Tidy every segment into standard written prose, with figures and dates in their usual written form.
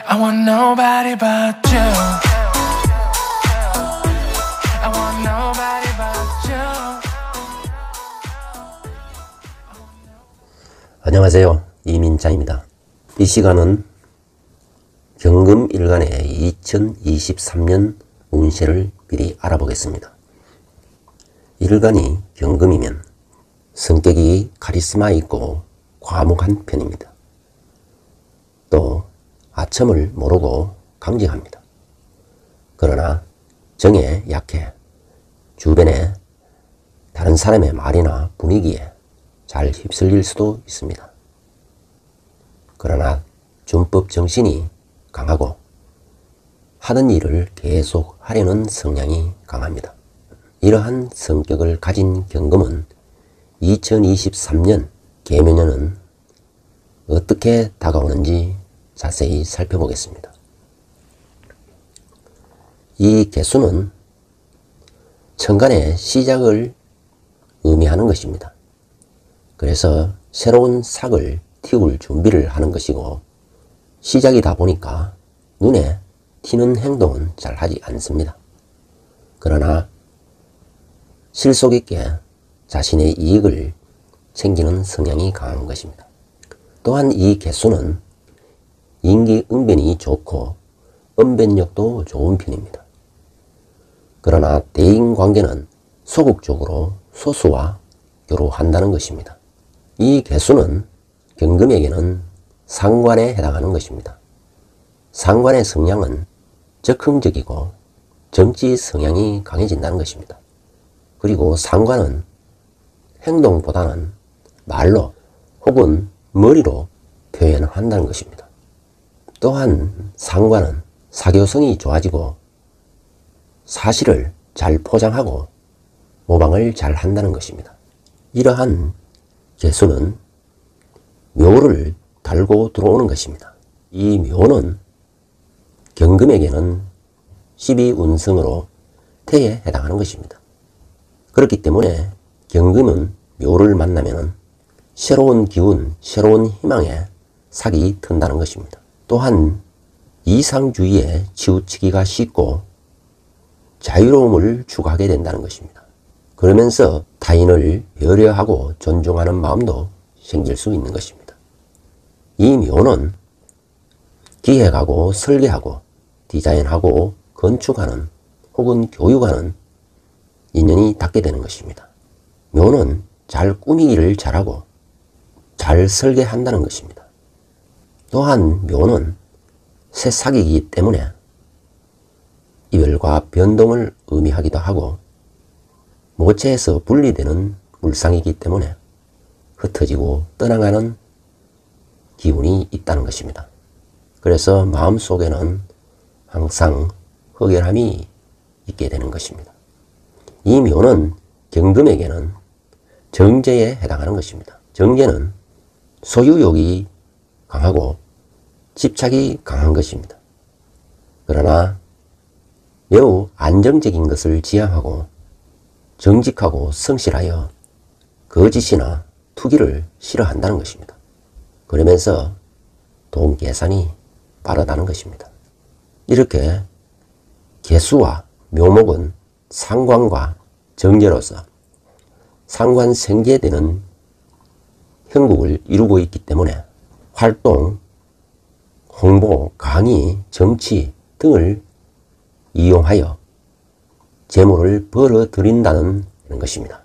I want nobody but you. I want nobody but you. 안녕하세요. 이민자입니다. 이 시간은 경금 일간의 2023년 운세를 미리 알아보겠습니다. 일간이 경금이면 성격이 카리스마 있고 과묵한 편입니다. 또 아첨을 모르고 강직합니다. 그러나 정에 약해 주변에 다른 사람의 말이나 분위기에 잘 휩쓸릴 수도 있습니다. 그러나 준법 정신이 강하고 하던 일을 계속 하려는 성향이 강합니다. 이러한 성격을 가진 경금은 2023년 계묘년은 어떻게 다가오는지 자세히 살펴보겠습니다. 이 개수는 천간의 시작을 의미하는 것입니다. 그래서 새로운 삭을 틔울 준비를 하는 것이고, 시작이다 보니까 눈에 튀는 행동은 잘 하지 않습니다. 그러나 실속 있게 자신의 이익을 챙기는 성향이 강한 것입니다. 또한 이 개수는 인기응변이 좋고 언변력도 좋은 편입니다. 그러나 대인관계는 소극적으로 소수와 교류한다는 것입니다. 이 개수는 경금에게는 상관에 해당하는 것입니다. 상관의 성향은 적극적이고 정치 성향이 강해진다는 것입니다. 그리고 상관은 행동보다는 말로 혹은 머리로 표현한다는 것입니다. 또한 상관은 사교성이 좋아지고 사실을 잘 포장하고 모방을 잘 한다는 것입니다. 이러한 개수는 묘를 달고 들어오는 것입니다. 이 묘는 경금에게는 12운성으로 태에 해당하는 것입니다. 그렇기 때문에 경금은 묘를 만나면 새로운 기운, 새로운 희망에 삭이 튼다는 것입니다. 또한 이상주의에 치우치기가 쉽고 자유로움을 추구하게 된다는 것입니다. 그러면서 타인을 배려하고 존중하는 마음도 생길 수 있는 것입니다. 이 묘는 기획하고 설계하고 디자인하고 건축하는 혹은 교육하는 인연이 닿게 되는 것입니다. 묘는 잘 꾸미기를 잘하고 잘 설계한다는 것입니다. 또한 묘는 새싹이기 때문에 이별과 변동을 의미하기도 하고 모체에서 분리되는 물상이기 때문에 흩어지고 떠나가는 기운이 있다는 것입니다. 그래서 마음속에는 항상 흑열함이 있게 되는 것입니다. 이 묘는 경금에게는 정제에 해당하는 것입니다. 정제는 소유욕이 강하고 집착이 강한 것입니다. 그러나 매우 안정적인 것을 지향하고 정직하고 성실하여 거짓이나 투기를 싫어한다는 것입니다. 그러면서 돈 계산이 빠르다는 것입니다. 이렇게 개수와 묘목은 상관과 정제로서 상관생계되는 형국을 이루고 있기 때문에 활동, 홍보, 강의, 정치 등을 이용하여 재물을 벌어들인다는 것입니다.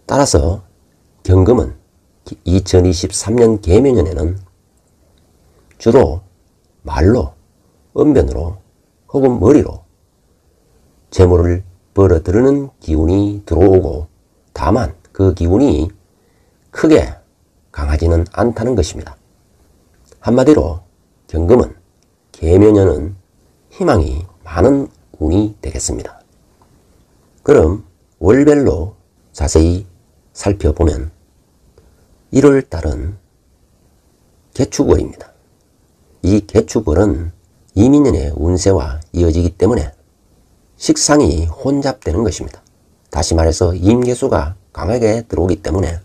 따라서 경금은 2023년 계묘년에는 주로 말로, 언변으로 혹은 머리로 재물을 벌어들이는 기운이 들어오고, 다만 그 기운이 크게 강하지는 않다는 것입니다. 한마디로 경금은 계묘년은 희망이 많은 운이 되겠습니다. 그럼 월별로 자세히 살펴보면 1월달은 개축월입니다. 이 개축월은 이민년의 운세와 이어지기 때문에 식상이 혼잡되는 것입니다. 다시 말해서 임계수가 강하게 들어오기 때문에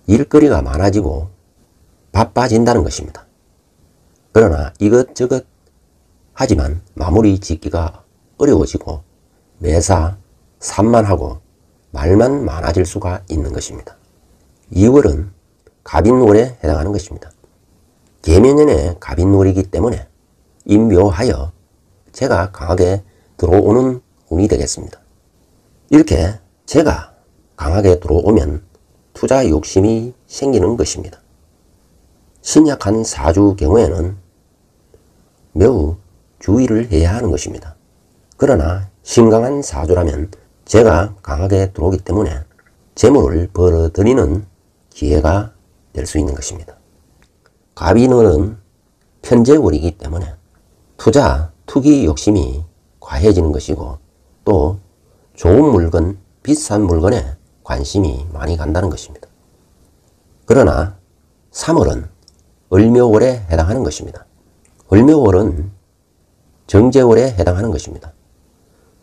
일거리가 많아지고 바빠진다는 것입니다. 그러나 이것저것 하지만 마무리 짓기가 어려워지고 매사 산만하고 말만 많아질 수가 있는 것입니다. 2월은 갑인월에 해당하는 것입니다. 계면년에 갑인월이기 때문에 인묘하여 재가 강하게 들어오는 운이 되겠습니다. 이렇게 재가 강하게 들어오면 투자 욕심이 생기는 것입니다. 신약한 사주 경우에는 매우 주의를 해야 하는 것입니다. 그러나 신강한 사주라면 재가 강하게 들어오기 때문에 재물을 벌어들이는 기회가 될 수 있는 것입니다. 갑인월은 편재월이기 때문에 투기 욕심이 과해지는 것이고 또 좋은 물건, 비싼 물건에 관심이 많이 간다는 것입니다. 그러나 3월은 을묘월에 해당하는 것입니다. 을묘월은 정제월에 해당하는 것입니다.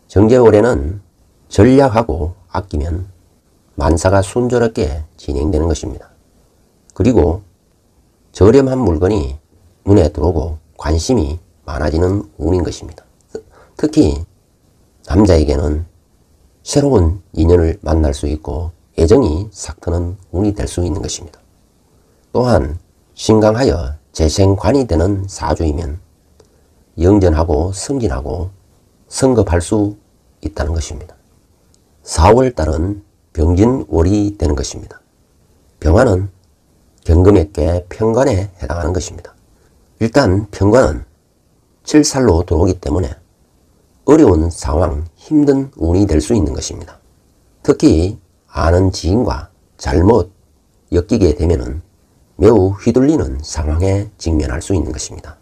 정제월에는 전략하고 아끼면 만사가 순조롭게 진행되는 것입니다. 그리고 저렴한 물건이 눈에 들어오고 관심이 많아지는 운인 것입니다. 특히 남자에게는 새로운 인연을 만날 수 있고 애정이 싹트는 운이 될 수 있는 것입니다. 또한 신강하여 재생관이 되는 사주이면 영전하고 승진하고 성급할 수 있다는 것입니다. 4월달은 병진월이 되는 것입니다. 병화는 경금액계 편관에 해당하는 것입니다. 일단 편관은 7살로 들어오기 때문에 어려운 상황, 힘든 운이 될 수 있는 것입니다. 특히 아는 지인과 잘못 엮이게 되면 매우 휘둘리는 상황에 직면할 수 있는 것입니다.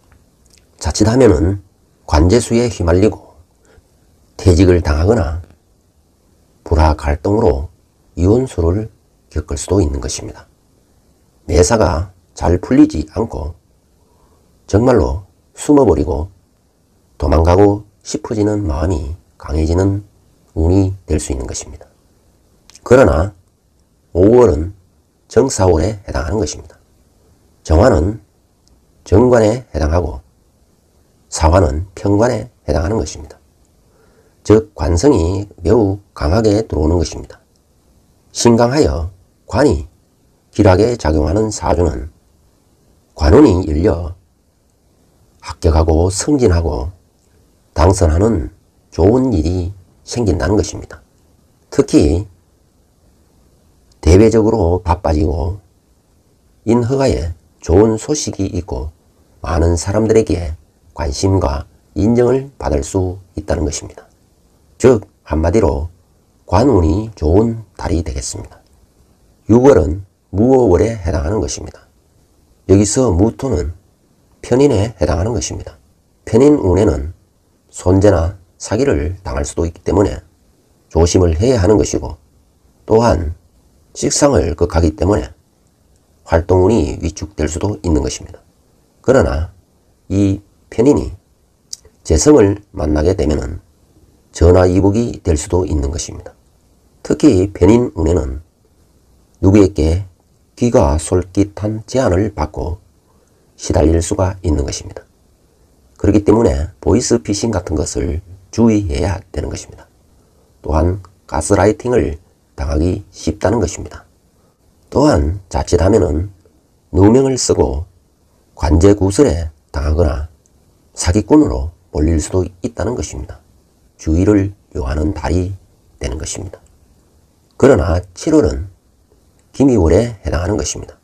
자칫하면 관제수에 휘말리고 퇴직을 당하거나 불화 갈등으로 이혼수를 겪을 수도 있는 것입니다. 매사가 잘 풀리지 않고 정말로 숨어버리고 도망가고 싶어지는 마음이 강해지는 운이 될 수 있는 것입니다. 그러나 5월은 정사월에 해당하는 것입니다. 정화는 정관에 해당하고 사화는 편관에 해당하는 것입니다. 즉 관성이 매우 강하게 들어오는 것입니다. 신강하여 관이 길하게 작용하는 사주는 관운이 열려 합격하고 승진하고 당선하는 좋은 일이 생긴다는 것입니다. 특히 대외적으로 바빠지고 인허가에 좋은 소식이 있고 많은 사람들에게 관심과 인정을 받을 수 있다는 것입니다. 즉 한마디로 관운이 좋은 달이 되겠습니다. 6월은 무오월에 해당하는 것입니다. 여기서 무토는 편인에 해당하는 것입니다. 편인 운에는 손재나 사기를 당할 수도 있기 때문에 조심을 해야 하는 것이고 또한 식상을 극하기 때문에 활동운이 위축될 수도 있는 것입니다. 그러나 이 편인이 재성을 만나게 되면 전화위복이 될 수도 있는 것입니다. 특히 편인 운에는 누구에게 귀가 솔깃한 제안을 받고 시달릴 수가 있는 것입니다. 그렇기 때문에 보이스피싱 같은 것을 주의해야 되는 것입니다. 또한 가스라이팅을 당하기 쉽다는 것입니다. 또한 자칫하면 누명을 쓰고 관제구설에 당하거나 사기꾼으로 몰릴 수도 있다는 것입니다. 주의를 요하는 달이 되는 것입니다. 그러나 7월은 기미월에 해당하는 것입니다.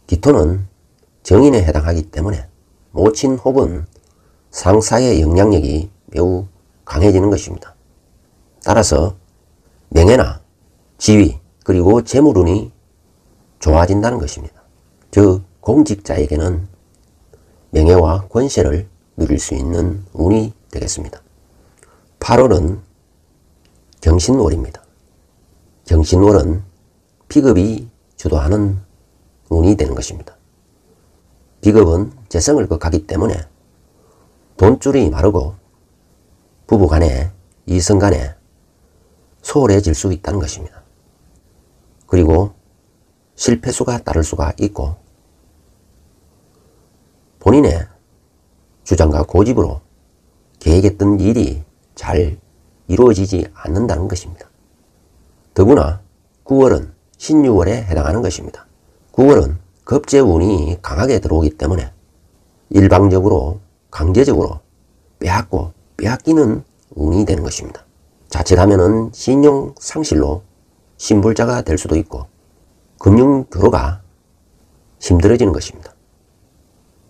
기토는 정인에 해당하기 때문에 모친 혹은 상사의 영향력이 매우 강해지는 것입니다. 따라서 명예나 지위 그리고 재물운이 좋아진다는 것입니다. 즉 공직자에게는 명예와 권세를 누릴 수 있는 운이 되겠습니다. 8월은 경신월입니다. 경신월은 비겁이 주도하는 운이 되는 것입니다. 비겁은 재성을 극하기 때문에 돈줄이 마르고 부부간에 이성간에 소홀해질 수 있다는 것입니다. 그리고 실패수가 따를 수가 있고 본인의 주장과 고집으로 계획했던 일이 잘 이루어지지 않는다는 것입니다. 더구나 9월은 신유월에 해당하는 것입니다. 9월은 겁재운이 강하게 들어오기 때문에 일방적으로 강제적으로 빼앗고 빼앗기는 운이 되는 것입니다. 자칫하면 신용 상실로 신불자가 될 수도 있고 금융교로가 힘들어지는 것입니다.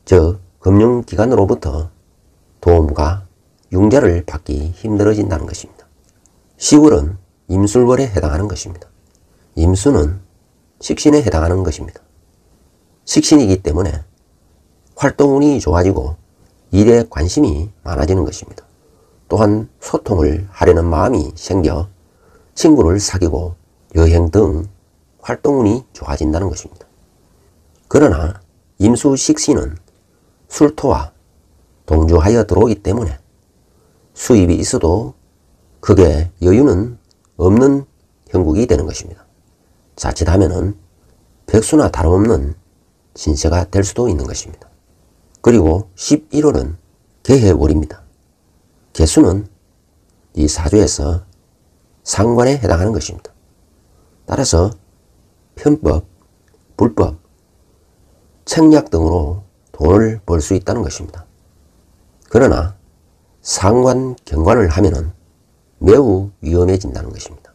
즉 금융기관으로부터 도움과 융자를 받기 힘들어진다는 것입니다. 10월은 임술월에 해당하는 것입니다. 임수는 식신에 해당하는 것입니다. 식신이기 때문에 활동운이 좋아지고 일에 관심이 많아지는 것입니다. 또한 소통을 하려는 마음이 생겨 친구를 사귀고 여행 등 활동운이 좋아진다는 것입니다. 그러나 임수식신은 술토와 동조하여 들어오기 때문에 수입이 있어도 크게 여유는 없는 형국이 되는 것입니다. 자칫하면 백수나 다름없는 신세가 될 수도 있는 것입니다. 그리고 11월은 개해월입니다. 개수는 이 사주에서 상관에 해당하는 것입니다. 따라서 편법, 불법, 책략 등으로 돈을 벌 수 있다는 것입니다. 그러나 상관 경관을 하면은 매우 위험해진다는 것입니다.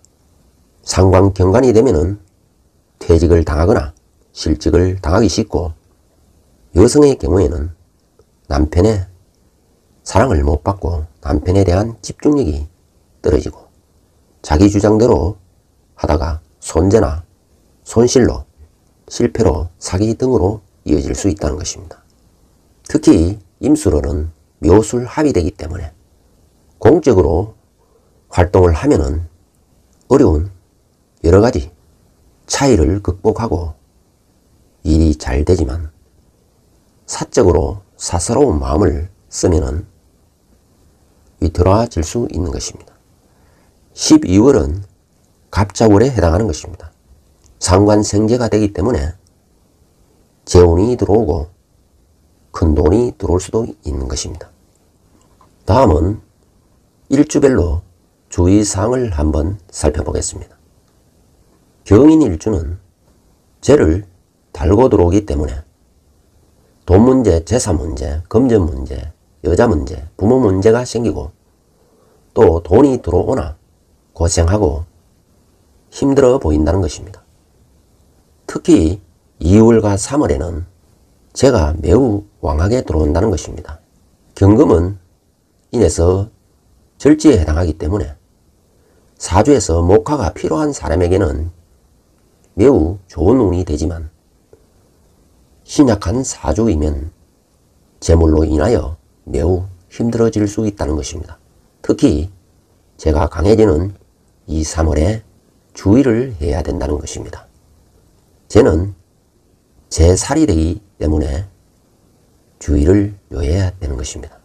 상관 경관이 되면은 퇴직을 당하거나 실직을 당하기 쉽고 여성의 경우에는 남편의 사랑을 못 받고 남편에 대한 집중력이 떨어지고 자기 주장대로 하다가 손재나 손실로 실패로 사기 등으로 이어질 수 있다는 것입니다. 특히 임술월은 묘술 합이 되기 때문에 공적으로 활동을 하면은 어려운 여러가지 차이를 극복하고 일이 잘 되지만 사적으로 사사로운 마음을 쓰면은 위태로워질 수 있는 것입니다. 12월은 갑자월에 해당하는 것입니다. 상관생재가 되기 때문에 재운이 들어오고 큰 돈이 들어올 수도 있는 것입니다. 다음은 일주별로 주의사항을 한번 살펴보겠습니다. 경인일주는 재를 달고 들어오기 때문에 돈 문제, 재산 문제, 금전 문제, 여자 문제, 부모 문제가 생기고 또 돈이 들어오나 고생하고 힘들어 보인다는 것입니다. 특히 2월과 3월에는 재가 매우 왕하게 들어온다는 것입니다. 경금은 인해서 절지에 해당하기 때문에 사주에서 목화가 필요한 사람에게는 매우 좋은 운이 되지만 신약한 사주이면 재물로 인하여 매우 힘들어질 수 있다는 것입니다. 특히 재가 강해지는 2, 3월에 주의를 해야 된다는 것입니다. 재는 재살이 되기 때문에 주의를 요해야 되는 것입니다.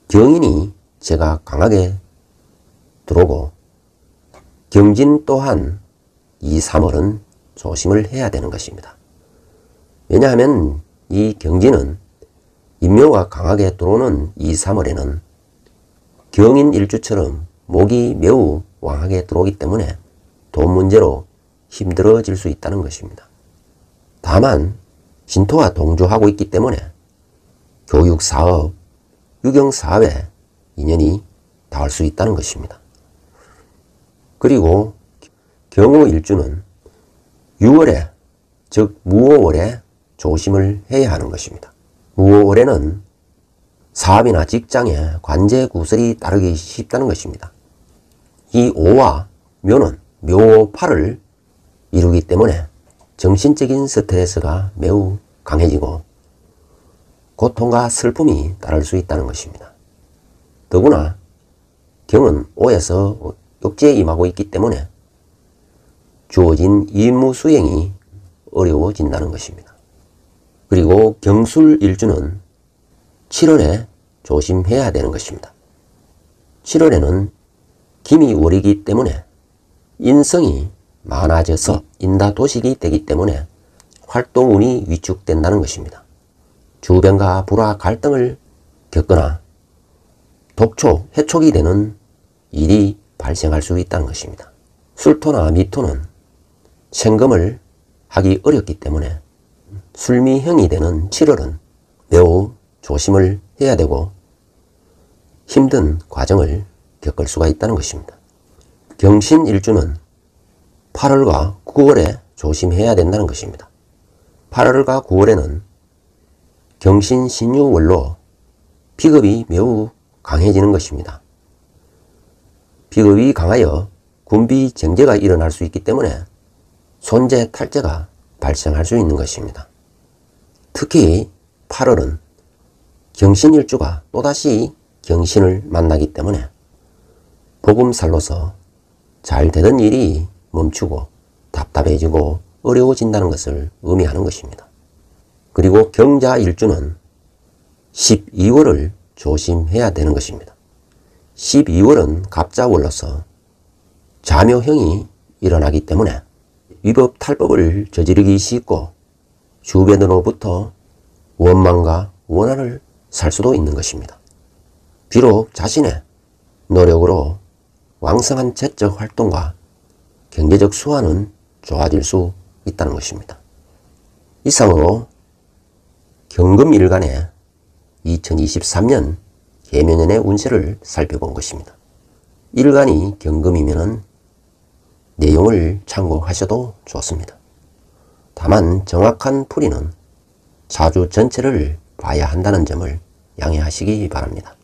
경인이 재가 강하게 들어오고 경진 또한 2, 3월은 조심을 해야 되는 것입니다. 왜냐하면 이 경진은 인묘가 강하게 들어오는 2, 3월에는 경인 일주처럼 목이 매우 왕하게 들어오기 때문에 돈 문제로 힘들어질 수 있다는 것입니다. 다만 신토와 동조하고 있기 때문에 교육 사업, 유경 사업에 인연이 닿을 수 있다는 것입니다. 그리고 경호 일주는 6월에 즉 무오월에 조심을 해야 하는 것입니다. 무오월에는 사업이나 직장에 관제 구설이 따르기 쉽다는 것입니다. 이 오와 묘는 묘파를 이루기 때문에 정신적인 스트레스가 매우 강해지고 고통과 슬픔이 따를 수 있다는 것입니다. 더구나 경은 오에서 역지에 임하고 있기 때문에 주어진 임무 수행이 어려워진다는 것입니다. 그리고 경술 일주는 7월에 조심해야 되는 것입니다. 7월에는 김이 월이기 때문에 인성이 많아져서 인다도식이 되기 때문에 활동운이 위축된다는 것입니다. 주변과 불화 갈등을 겪거나 독촉, 해촉이 되는 일이 발생할 수 있다는 것입니다. 술토나 미토는 생금을 하기 어렵기 때문에 술미형이 되는 7월은 매우 조심을 해야 되고 힘든 과정을 겪을 수가 있다는 것입니다. 경신일주는 8월과 9월에 조심해야 된다는 것입니다. 8월과 9월에는 경신신유월로 비겁이 매우 강해지는 것입니다. 비겁이 강하여 군비쟁제가 일어날 수 있기 때문에 손재 탈재가 발생할 수 있는 것입니다. 특히 8월은 경신일주가 또다시 경신을 만나기 때문에 복음살로서 잘 되던 일이 멈추고 답답해지고 어려워진다는 것을 의미하는 것입니다. 그리고 경자일주는 12월을 조심해야 되는 것입니다. 12월은 갑자월로서 자묘형이 일어나기 때문에 위법 탈법을 저지르기 쉽고 주변으로부터 원망과 원한을 살 수도 있는 것입니다. 비록 자신의 노력으로 왕성한 재적 활동과 경제적 수완은 좋아질 수 있다는 것입니다. 이상으로 경금일간의 2023년 개묘년의 운세를 살펴본 것입니다. 일간이 경금이면 내용을 참고하셔도 좋습니다. 다만 정확한 풀이는 사주 전체를 봐야 한다는 점을 양해하시기 바랍니다.